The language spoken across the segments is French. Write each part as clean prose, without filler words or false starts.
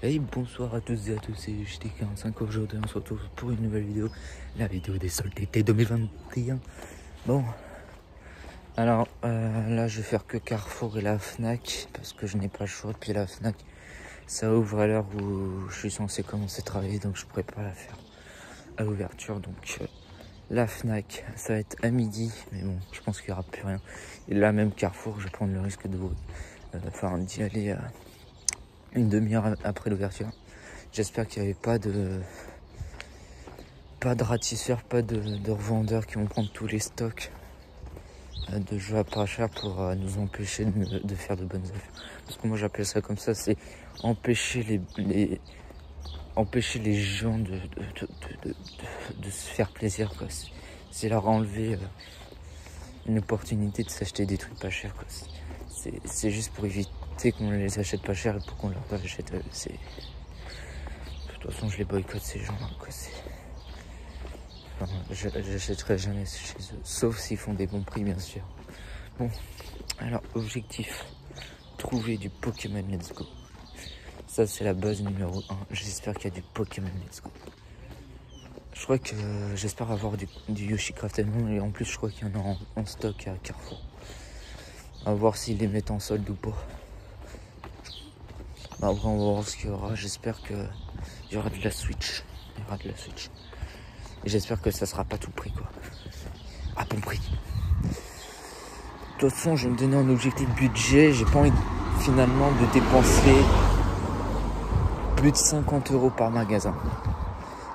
Hey, bonsoir à tous et à tous, c'est JT45. Aujourd'hui on se retrouve pour une nouvelle vidéo, la vidéo des soldes d'été 2021. Bon, alors là je vais faire que Carrefour et la Fnac parce que je n'ai pas le choix. Puis la Fnac ça ouvre à l'heure où je suis censé commencer à travailler, donc je pourrais pas la faire à l'ouverture. Donc la Fnac ça va être à midi, mais bon je pense qu'il n'y aura plus rien. Et là même Carrefour, je vais prendre le risque d'y aller une demi-heure après l'ouverture. J'espère qu'il n'y avait pas de ratisseurs, pas de revendeurs qui vont prendre tous les stocks de jeux à pas cher pour nous empêcher de faire de bonnes affaires. Parce que moi j'appelle ça comme ça, c'est empêcher empêcher les gens de se faire plaisir, quoi. C'est leur enlever une opportunité de s'acheter des trucs pas chers, quoi. C'est juste pour éviter qu'on les achète pas cher et pour qu'on leur achète. De toute façon je les boycotte ces gens-là, quoi. J'achèterai jamais chez eux, sauf s'ils font des bons prix, bien sûr. Bon, alors objectif, trouver du Pokémon Let's Go. Ça c'est la base numéro 1. J'espère qu'il y a du Pokémon Let's Go. Je crois que j'espère avoir du Yoshi Crafted Moon, et en plus je crois qu'il y en a en stock à Carrefour. À voir s'ils les mettent en solde ou pas. Après on va voir ce qu'il y aura. J'espère qu'il y aura de la Switch. Il y aura de la Switch. Et j'espère que ça sera pas tout prix, quoi. À bon prix. De toute façon, je vais me donner un objectif budget. J'ai pas envie finalement de dépenser plus de 50 € par magasin.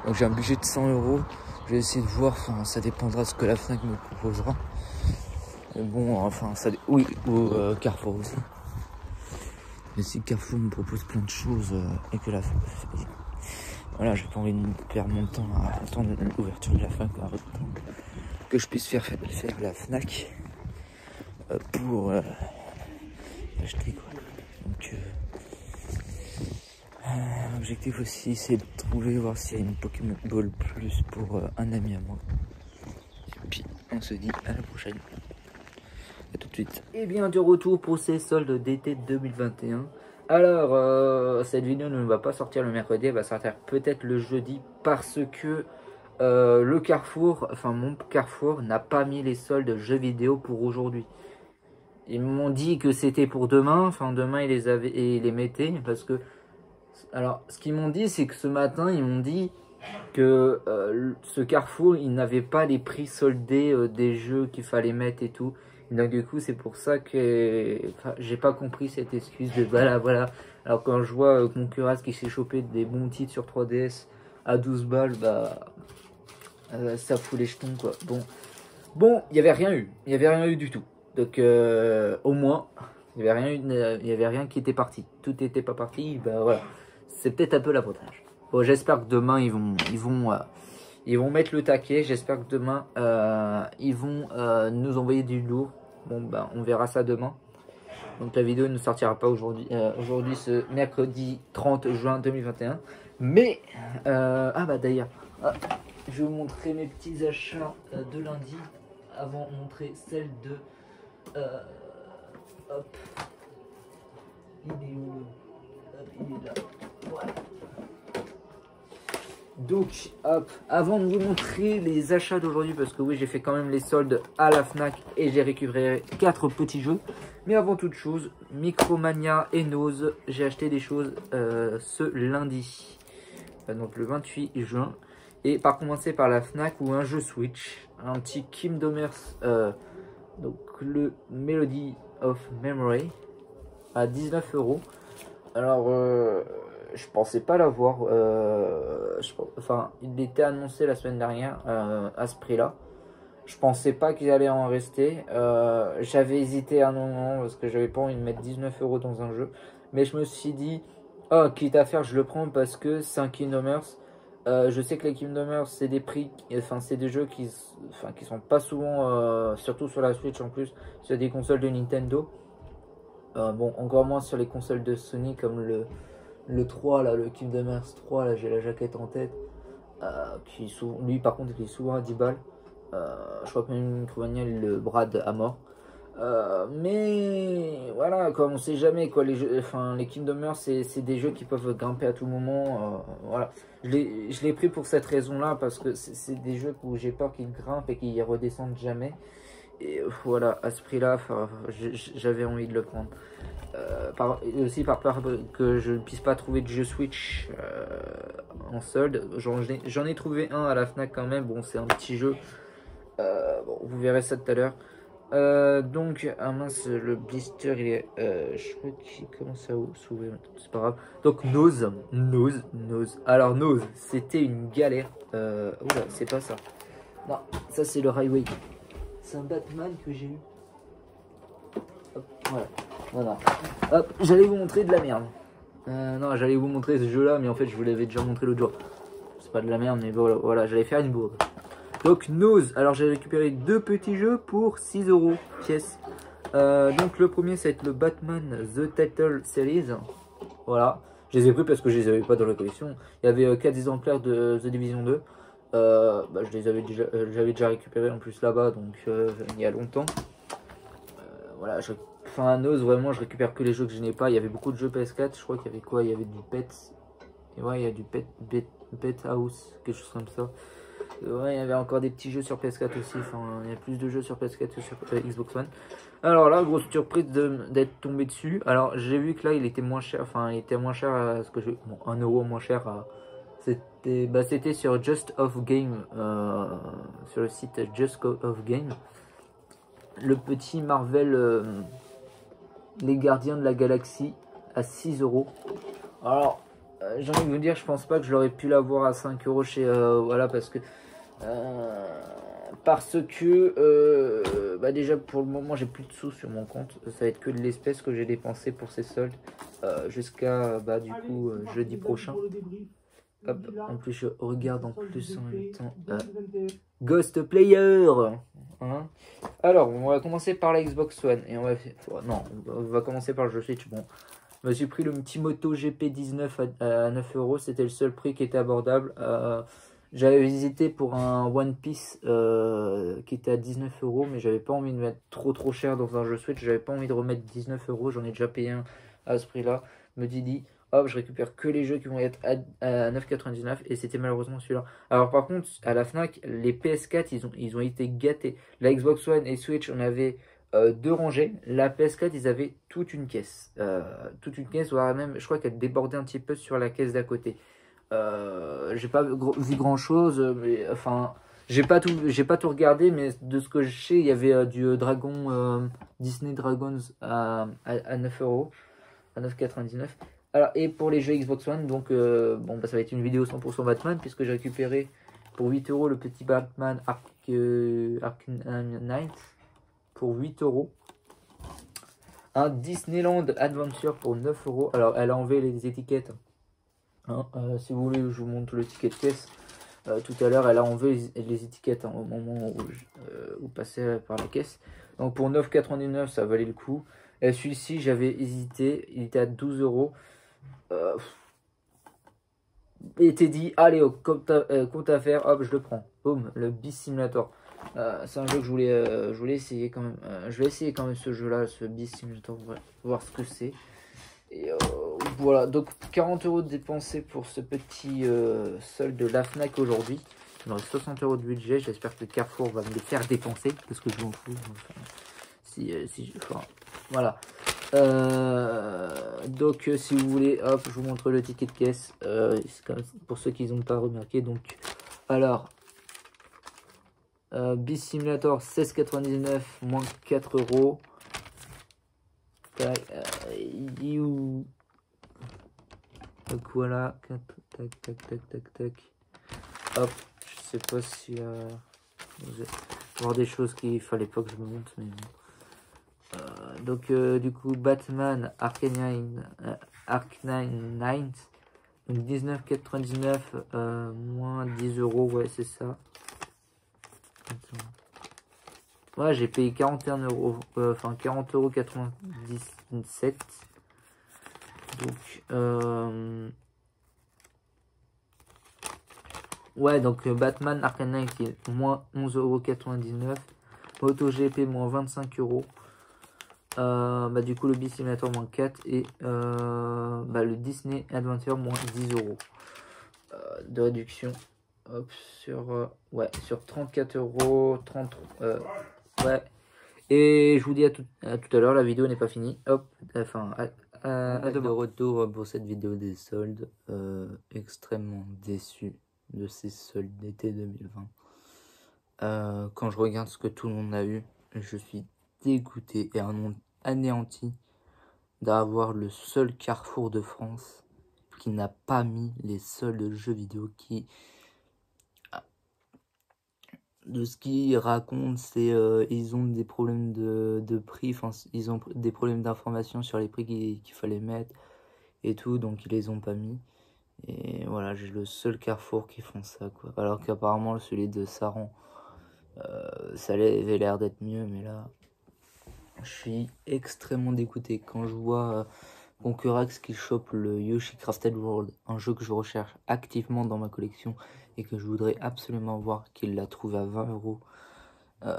Donc j'ai un budget de 100 €. Je vais essayer de voir. Enfin, ça dépendra de ce que la Fnac me proposera. Mais bon, enfin, oui, ou Carrefour aussi. Mais si Carrefour me propose plein de choses et que la Fnac... Voilà, j'ai pas envie de perdre mon temps à attendre l'ouverture de la Fnac, que je puisse faire la Fnac pour acheter, quoi. Donc l'objectif aussi c'est de voir s'il y a une Pokémon Ball Plus pour un ami à moi. Et puis on se dit à la prochaine. A tout de suite. Et bien de retour pour ces soldes d'été 2021. Alors cette vidéo ne va pas sortir le mercredi, elle va sortir peut-être le jeudi parce que le Carrefour, enfin mon Carrefour n'a pas mis les soldes jeux vidéo pour aujourd'hui. Ils m'ont dit que c'était pour demain, enfin demain ils les mettaient parce que... Alors ce qu'ils m'ont dit c'est que ce matin ils m'ont dit que ce Carrefour il n'avait pas les prix soldés des jeux qu'il fallait mettre et tout. Donc du coup c'est pour ça que j'ai pas compris cette excuse de voilà. Alors quand je vois Concurrence qui s'est chopé des bons titres sur 3DS à 12 balles, bah ça fout les jetons, quoi. Bon, il y avait rien eu du tout. Donc au moins il y avait rien qui était parti. Tout n'était pas parti, bah voilà. C'est peut-être un peu l'avantage. Bon, j'espère que demain ils vont mettre le taquet. J'espère que demain ils vont nous envoyer du lourd. Bon bah on verra ça demain. Donc la vidéo ne sortira pas aujourd'hui. Aujourd'hui ce mercredi 30 juin 2021. Mais ah bah d'ailleurs, je vais vous montrer mes petits achats de lundi avant de montrer celle de hop. Il est où? Hop, il est là. Voilà. Donc, hop, avant de vous montrer les achats d'aujourd'hui, parce que oui, j'ai fait quand même les soldes à la Fnac et j'ai récupéré 4 petits jeux. Mais avant toute chose, Micromania et Nose, j'ai acheté des choses ce lundi, donc le 28 juin. Et par commencer par la Fnac ou un jeu Switch, un petit Kingdom Hearts, donc le Melody of Memory à 19 €. Alors, je pensais pas l'avoir. Enfin, il était annoncé la semaine dernière à ce prix-là. Je pensais pas qu'il allait en rester. J'avais hésité un moment parce que j'avais pas envie de mettre 19 € dans un jeu. Mais je me suis dit, oh, quitte à faire, je le prends parce que c'est un Kingdom Hearts. Je sais que les Kingdom Hearts, c'est des prix, enfin, c'est des jeux qui sont pas souvent, surtout sur la Switch en plus, sur des consoles de Nintendo. Bon, encore moins sur les consoles de Sony comme le 3, là, le Kingdom Hearts 3, là, j'ai la jaquette en tête. Lui, par contre, il est souvent à 10 balles. Je crois que même Micromania, il le brade à mort. Mais voilà, quoi, on sait jamais quoi, les jeux, enfin les Kingdom Hearts c'est des jeux qui peuvent grimper à tout moment. Voilà, je l'ai pris pour cette raison-là parce que c'est des jeux où j'ai peur qu'ils grimpent et qu'ils redescendent jamais. Et voilà, à ce prix-là, j'avais envie de le prendre. Aussi par peur que je ne puisse pas trouver de jeu Switch en solde. J'en ai trouvé un à la Fnac quand même. Bon, c'est un petit jeu. Bon, vous verrez ça tout à l'heure. Donc, ah mince, le blister il est. Je crois qu'il commence à s'ouvrir. C'est pas grave. Donc, Nose. Alors, Nose, c'était une galère. Oula, c'est pas ça. Non, ça c'est le Highway. C'est un Batman que j'ai eu. Hop, voilà. Hop, j'allais vous montrer de la merde. Non, j'allais vous montrer ce jeu-là, mais en fait, je vous l'avais déjà montré l'autre jour. C'est pas de la merde, mais voilà, j'allais faire une bourde. Donc, Nose. Alors, j'ai récupéré 2 petits jeux pour 6 € pièce. Donc, le premier, ça va être le Batman The Title Series. Voilà. Je les ai pris parce que je les avais pas dans la collection. Il y avait 4 exemplaires de The Division 2. J'avais déjà récupéré en plus là-bas, donc il y a longtemps. Voilà, enfin, Nose, vraiment, je récupère que les jeux que je n'ai pas. Il y avait beaucoup de jeux PS4. Je crois qu'il y avait quoi? Il y avait du Pet. Et ouais, il y a du Pet House, quelque chose comme ça. Ouais, il y avait encore des petits jeux sur PS4 aussi. Enfin, il y a plus de jeux sur PS4 que sur Xbox One. Alors là, grosse surprise d'être tombé dessus. Alors, j'ai vu que là, il était moins cher. Enfin, il était moins cher à ce que je. Bon, 1 € moins cher. C'était sur Just of Game. Sur le site Just of Game. Le petit Marvel. Les Gardiens de la Galaxie à 6 €. Alors, j'ai envie de vous dire, je pense pas que je l'aurais pu l'avoir à 5 € chez. Voilà, parce que. Déjà pour le moment j'ai plus de sous sur mon compte, ça va être que de l'espèce que j'ai dépensé pour ces soldes jusqu'à jeudi prochain. Hop, en plus je regarde en plus en même temps Ghost Player hein. Alors on va commencer par la Xbox One et on va commencer par le jeu Switch. Bon, je me suis pris le petit Moto GP19 à 9 €, c'était le seul prix qui était abordable. J'avais hésité pour un One Piece qui était à 19 €, mais j'avais pas envie de mettre trop cher dans un jeu Switch. J'avais pas envie de remettre 19 €, j'en ai déjà payé un à ce prix-là. Me dit, hop, je récupère que les jeux qui vont être à 9,99 € et c'était malheureusement celui-là. Alors par contre, à la Fnac, les PS4, ils ont été gâtés. La Xbox One et Switch, on avait 2 rangées. La PS4, ils avaient toute une caisse. Voire même, je crois qu'elle débordait un petit peu sur la caisse d'à côté. J'ai pas vu grand chose, mais enfin j'ai pas tout regardé, mais de ce que je sais, il y avait du Dragon Disney Dragons à 9 €, à 9,99 €. Alors, et pour les jeux Xbox One, donc ça va être une vidéo 100% Batman, puisque j'ai récupéré pour 8 € le petit Batman Arkham Knight pour 8 €. Un Disneyland Adventure pour 9 €. Alors elle a enlevé les étiquettes. Si vous voulez, je vous montre le ticket de caisse. Tout à l'heure, elle a enlevé les étiquettes au moment où vous passez par la caisse. Donc pour 9,99 €, ça valait le coup. Et celui-ci, j'avais hésité. Il était à 12 €. Et t'es dit, allez, compte à faire, hop, je le prends. Boum, le Beast Simulator. C'est un jeu que je voulais essayer quand même. Je vais essayer quand même ce jeu-là, ce Beast Simulator, ouais, voir ce que c'est. Et voilà, donc 40 € dépensés pour ce petit solde de la Fnac aujourd'hui. Il me reste 60 € de budget. J'espère que Carrefour va me les faire dépenser parce que je m'en fous. Enfin, voilà. Donc si vous voulez, hop, je vous montre le ticket de caisse. Pour ceux qui n'ont pas remarqué. Donc, alors, Beast Simulator 16,99 moins 4 €. Donc voilà, tac. Hop, je sais pas si vous allez voir des choses qu'il fallait pas que je me montre, mais bon. Donc du coup Batman Arkham Knight, donc 19,99 moins 10 €, ouais c'est ça. Ouais, j'ai payé 41 €, enfin 40,97 €. Donc, ouais, donc Batman Arkham Knight qui est moins 11,99 €. MotoGP moins 25 €. Bah, du coup, le Bee Simulator moins 4 et bah, le Disney Adventure moins 10 euros de réduction. Hop, sur, ouais, sur 34 euros. 30, ouais. Et je vous dis à tout à l'heure, la vidéo n'est pas finie. Hop, enfin, à de retour pour cette vidéo des soldes. Extrêmement déçu de ces soldes d'été 2020. Quand je regarde ce que tout le monde a eu, je suis dégoûté et anéanti d'avoir le seul Carrefour de France qui n'a pas mis les soldes de jeux vidéo qui... De ce qu'ils racontent, c'est ils ont des problèmes de prix, enfin ils ont des problèmes d'information sur les prix qu'il fallait mettre et tout, donc ils les ont pas mis. Et voilà, j'ai le seul Carrefour qui font ça, quoi. Alors qu'apparemment celui de Saran, ça avait l'air d'être mieux, mais là, je suis extrêmement dégoûté quand je vois Concurax qui chope le Yoshi Crafted World, un jeu que je recherche activement dans ma collection et que je voudrais absolument voir, qu'il l'a trouvé à 20 euros. Je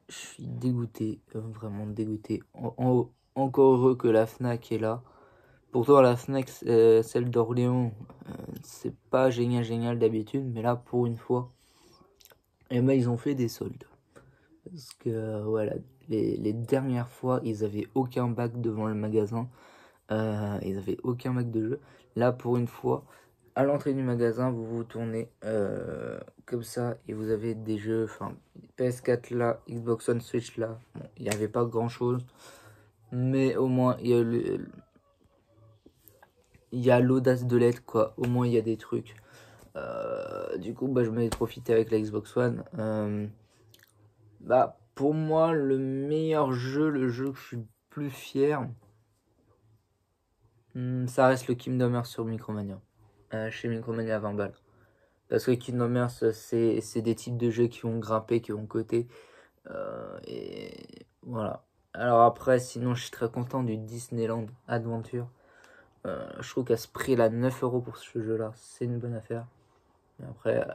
suis dégoûté, vraiment dégoûté. Encore heureux que la Fnac est là. Pourtant la Fnac, celle d'Orléans, c'est pas génial d'habitude, mais là pour une fois, et ben, ils ont fait des soldes. Parce que voilà, les dernières fois, ils avaient aucun bac devant le magasin. Ils avaient aucun bac de jeu. Là pour une fois, à l'entrée du magasin, vous vous tournez comme ça et vous avez des jeux, enfin PS4 là, Xbox One, Switch là. Bon, il n'y avait pas grand chose, mais au moins il y a l'audace de l'être, quoi. Au moins il y a des trucs. Du coup, bah, je m'en ai profité avec la Xbox One. Bah, pour moi, le meilleur jeu, le jeu que je suis le plus fier, ça reste le Kingdom Hearts sur Micromania. Chez Micromania à 20 balles. Parce que Kingdom Hearts, c'est des types de jeux qui vont grimper, qui vont coter. Et voilà. Alors après, sinon, je suis très content du Disneyland Adventure. Je trouve qu'à ce prix-là, 9 euros pour ce jeu-là, c'est une bonne affaire. Mais après,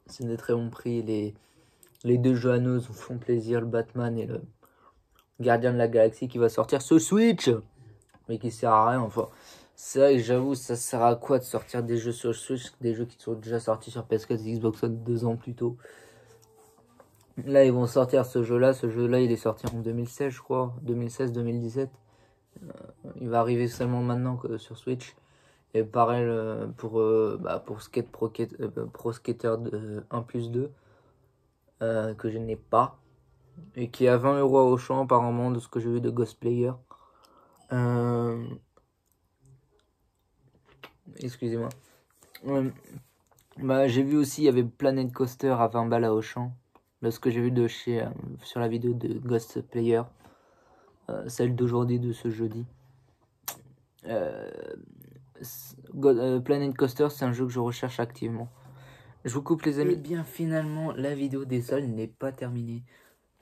c'est des très bons prix. Les deux jeux Anneaux font plaisir, le Batman et le Gardien de la Galaxie qui va sortir sur Switch. Mais qui sert à rien, enfin. C'est vrai que j'avoue, ça sert à quoi de sortir des jeux sur Switch, des jeux qui sont déjà sortis sur PS4 et Xbox One 2 ans plus tôt. Là, ils vont sortir ce jeu-là. Ce jeu-là, il est sorti en 2016, je crois. 2016-2017. Il va arriver seulement maintenant sur Switch. Et pareil pour Skate Pro Skater 1+2. Que je n'ai pas. Et qui est à 20 euros à Auchan, apparemment, de ce que j'ai vu de Ghost Player. Excusez-moi. Bah, j'ai vu aussi, il y avait Planet Coaster à 20 balles à Auchan. Là, ce que j'ai vu de chez sur la vidéo de Ghost Player. Celle d'aujourd'hui, de ce jeudi. Planet Coaster, c'est un jeu que je recherche activement. Je vous coupe les amis. Et bien finalement, la vidéo des soldes n'est pas terminée.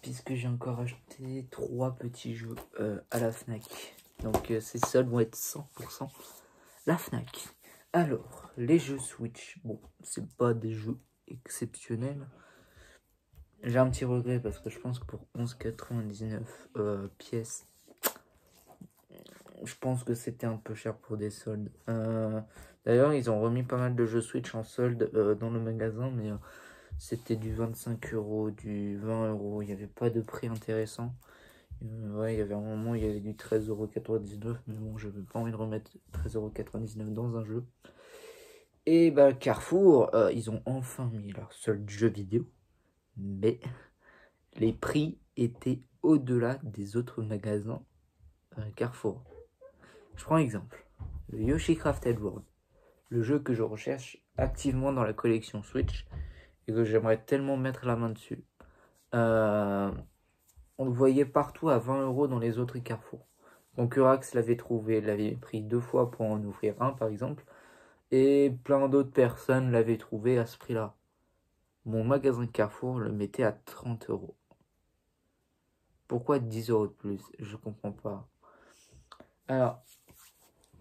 Puisque j'ai encore acheté 3 petits jeux à la Fnac. Donc ces soldes vont être 100% la Fnac. Alors, les jeux Switch, bon, c'est pas des jeux exceptionnels. J'ai un petit regret parce que je pense que pour 11,99 pièces, je pense que c'était un peu cher pour des soldes. D'ailleurs, ils ont remis pas mal de jeux Switch en solde dans le magasin, mais c'était du 25 euros, du 20 euros. Il n'y avait pas de prix intéressant. Ouais, il y avait un moment où il y avait du 13,99 €, mais bon, j'avais pas envie de remettre 13,99 € dans un jeu. Et bah, Carrefour, ils ont enfin mis leur seul jeu vidéo, mais les prix étaient au-delà des autres magasins Carrefour. Je prends un exemple, le Yoshi Crafted World, le jeu que je recherche activement dans la collection Switch et que j'aimerais tellement mettre la main dessus. On le voyait partout à 20 € dans les autres Carrefour. Concurax l'avait trouvé, l'avait pris 2 fois pour en ouvrir un par exemple, et plein d'autres personnes l'avaient trouvé à ce prix-là. Mon magasin Carrefour le mettait à 30 €. Pourquoi 10 € de plus? Je comprends pas. Alors,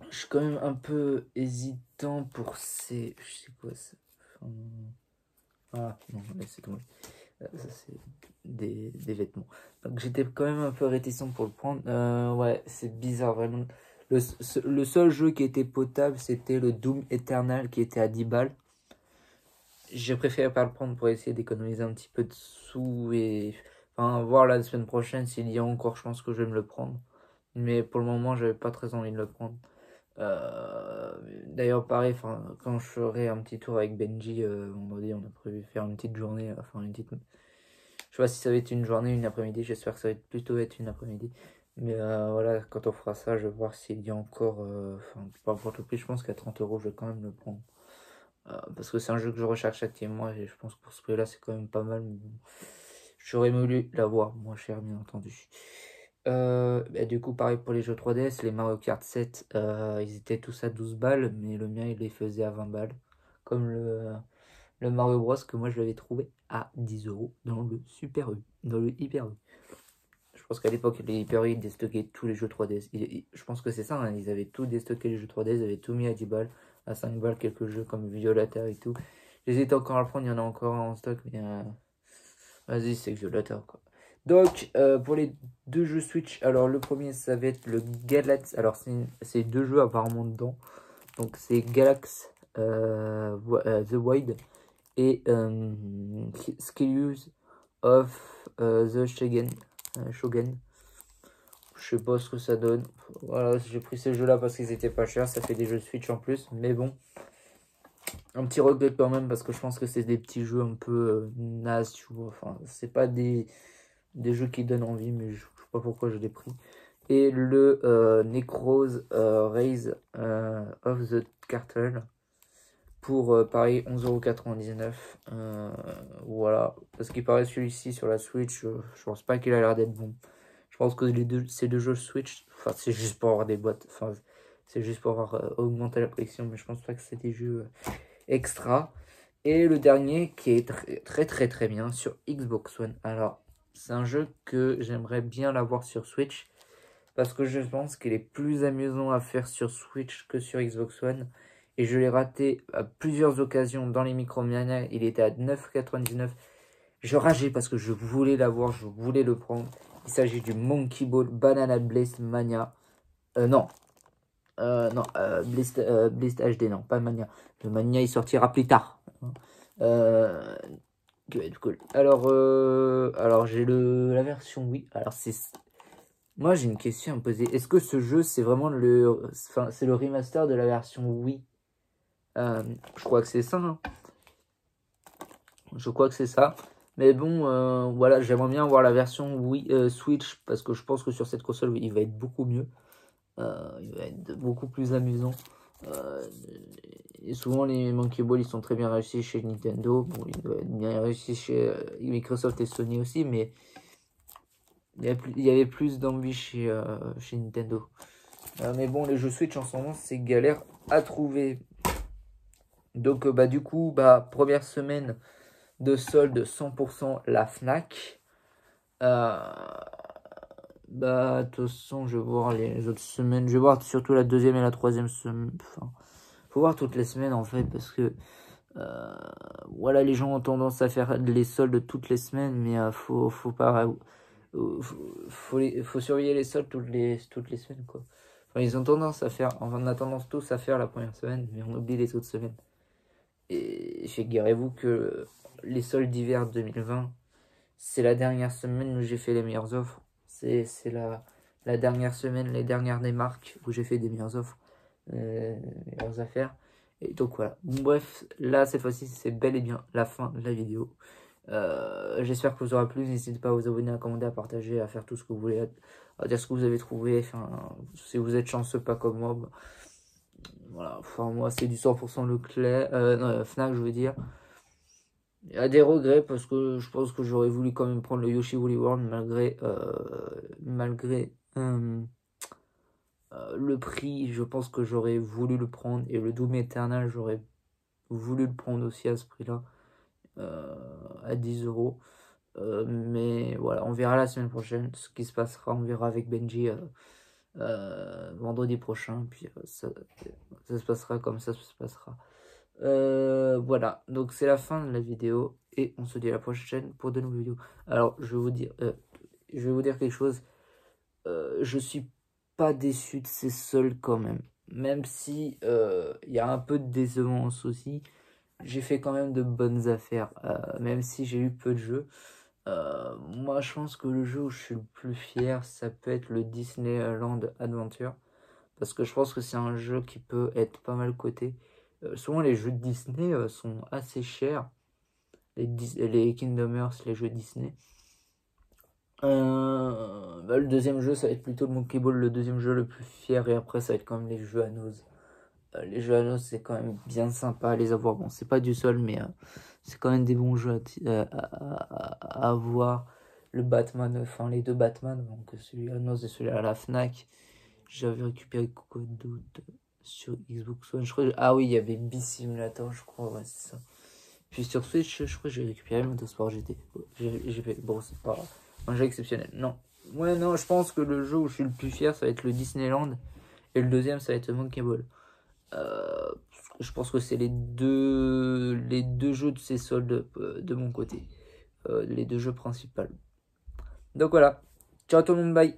je suis quand même un peu hésitant pour ces... Je sais quoi ça... Ah, non, laissez tomber. Ça, c'est des vêtements. Donc j'étais quand même un peu réticent pour le prendre. Ouais, c'est bizarre vraiment. Le seul jeu qui était potable, c'était le Doom Eternal qui était à 10 balles. J'ai préféré pas le prendre pour essayer d'économiser un petit peu de sous et enfin voir la semaine prochaine s'il y a encore, je pense que je vais me le prendre. Mais pour le moment, j'avais pas très envie de le prendre. D'ailleurs, pareil, enfin, quand je ferai un petit tour avec Benji vendredi, on a prévu faire une petite journée, enfin une petite. Je sais pas si ça va être une journée, une après-midi. J'espère que ça va être plutôt être une après-midi. Mais voilà, quand on fera ça, je vais voir s'il y a encore. Enfin, par rapport au prix, je pense qu'à 30 euros, je vais quand même le prendre. Parce que c'est un jeu que je recherche activement et je pense que pour ce prix-là, c'est quand même pas mal. Mais bon, j'aurais voulu l'avoir moins cher, bien entendu. Bah, du coup, pareil pour les jeux 3DS, les Mario Kart 7, ils étaient tous à 12 balles, mais le mien, il les faisait à 20 balles. Comme le Mario Bros que moi, je l'avais trouvé à 10 euros dans le Super U, dans le Hyper U. Je pense qu'à l'époque, les Hyper U, ils déstockaient tous les jeux 3DS. Je pense que c'est ça, hein, ils avaient tout déstocké les jeux 3DS, ils avaient tout mis à 10 balles, à 5 balles, quelques jeux comme Violata et tout. J'hésite encore à le prendre, il y en a encore un en stock, mais vas-y, c'est Violata, quoi. Donc, pour les deux jeux Switch, alors le premier, ça va être le Galax. Alors, c'est deux jeux apparemment dedans. Donc, c'est Galax The Void et Skills of the Shogun. Je sais pas ce que ça donne. Voilà, j'ai pris ces jeux-là parce qu'ils étaient pas chers. Ça fait des jeux Switch en plus, mais bon. Un petit regret quand même parce que je pense que c'est des petits jeux un peu nazes, tu vois. Enfin, c'est pas des jeux qui donnent envie, mais je sais pas pourquoi je l'ai pris. Et le Necrose Rise of the Cartel pour pareil 11,99 €. Voilà, parce qu'il paraît celui-ci sur la Switch, je pense pas qu'il a l'air d'être bon. Je pense que ces deux jeux Switch, enfin c'est juste pour avoir des boîtes, enfin c'est juste pour avoir augmenté la collection, mais je pense pas que c'est des jeux extra. Et le dernier qui est très bien sur Xbox One. Alors c'est un jeu que j'aimerais bien l'avoir sur Switch parce que je pense qu'il est plus amusant à faire sur Switch que sur Xbox One. Et je l'ai raté à plusieurs occasions dans les Micromania. Il était à 9,99 €. Je rageais parce que je voulais l'avoir, je voulais le prendre. Il s'agit du Monkey Ball Banana Blast Mania. Non. Blast HD, non, pas Mania. Le Mania, il sortira plus tard. Qui va être cool. Alors j'ai la version Wii. Alors moi j'ai une question à me poser. Est-ce que ce jeu c'est vraiment c'est le remaster de la version Wii? Je crois que c'est ça. Hein. Je crois que c'est ça. Mais bon, voilà, j'aimerais bien voir la version Wii Switch parce que je pense que sur cette console, il va être beaucoup mieux. Il va être beaucoup plus amusant. Et souvent, les Monkey Ball, ils sont très bien réussis chez Nintendo. Bon, ils doivent être bien réussis chez Microsoft et Sony aussi, mais il y avait plus d'envie chez Nintendo. Mais bon, les jeux Switch en ce moment, c'est galère à trouver. Donc, bah, du coup, bah, première semaine de solde 100% la Fnac. Bah, de toute façon, je vais voir les autres semaines. Je vais voir surtout la deuxième et la troisième semaine. Enfin, faut voir toutes les semaines en fait, parce que voilà, les gens ont tendance à faire les soldes toutes les semaines, mais faut pas. Faut surveiller les soldes toutes les semaines, quoi. Enfin, ils ont tendance à faire. Enfin, on a tendance tous à faire la première semaine, mais on oublie les autres semaines. Et figurez-vous que les soldes d'hiver 2020, c'est la dernière semaine où j'ai fait les meilleures offres. C'est la dernière semaine, les dernières des marques où j'ai fait des meilleures offres, meilleures affaires. Et donc voilà. Bon, bref, là cette fois-ci c'est bel et bien la fin de la vidéo. J'espère que vous aura plu. N'hésitez pas à vous abonner, à commenter, à partager, à faire tout ce que vous voulez, à dire ce que vous avez trouvé. Enfin, si vous êtes chanceux, pas comme moi. Bah, voilà. Enfin, moi c'est du 100% Leclerc, non, Fnac, je veux dire. Il y a des regrets parce que je pense que j'aurais voulu quand même prendre le Yoshi Woolly World malgré le prix. Je pense que j'aurais voulu le prendre et le Doom Eternal, j'aurais voulu le prendre aussi à ce prix-là, à 10 €. Mais voilà, on verra la semaine prochaine ce qui se passera. On verra avec Benji vendredi prochain. Puis ça se passera comme ça se passera. Voilà, donc c'est la fin de la vidéo. et on se dit à la prochaine pour de nouvelles vidéos. Alors, je vais vous dire quelque chose. Je suis pas déçu de ces soldes quand même. Même si il y a un peu de décevance aussi. J'ai fait quand même de bonnes affaires. Même si j'ai eu peu de jeux. Moi, je pense que le jeu où je suis le plus fier, ça peut être le Disneyland Adventure. Parce que je pense que c'est un jeu qui peut être pas mal coté. Souvent, les jeux de Disney sont assez chers. Les Kingdom Hearts, les jeux Disney. Le deuxième jeu, ça va être plutôt le Monkey Ball, le deuxième jeu le plus fier. Et après, ça va être quand même les jeux à nose. Les jeux à nose, c'est quand même bien sympa à les avoir. Bon, c'est pas du sol, mais c'est quand même des bons jeux à avoir. Le Batman, enfin les deux Batman, donc celui à nose et celui à la Fnac. J'avais récupéré quoi d'autre sur Xbox One, je crois. Ah oui, il y avait Bee Simulator, je crois, ouais, c'est ça. Puis sur Switch, je crois que j'ai récupéré Motorsport GT. Bon, c'est pas un jeu exceptionnel. Non. Ouais, non, je pense que le jeu où je suis le plus fier, ça va être le Disneyland. Et le deuxième, ça va être Monkey Ball. Je pense que c'est les deux jeux de ces soldes de mon côté. Les deux jeux principaux. Donc voilà. Ciao tout le monde, bye.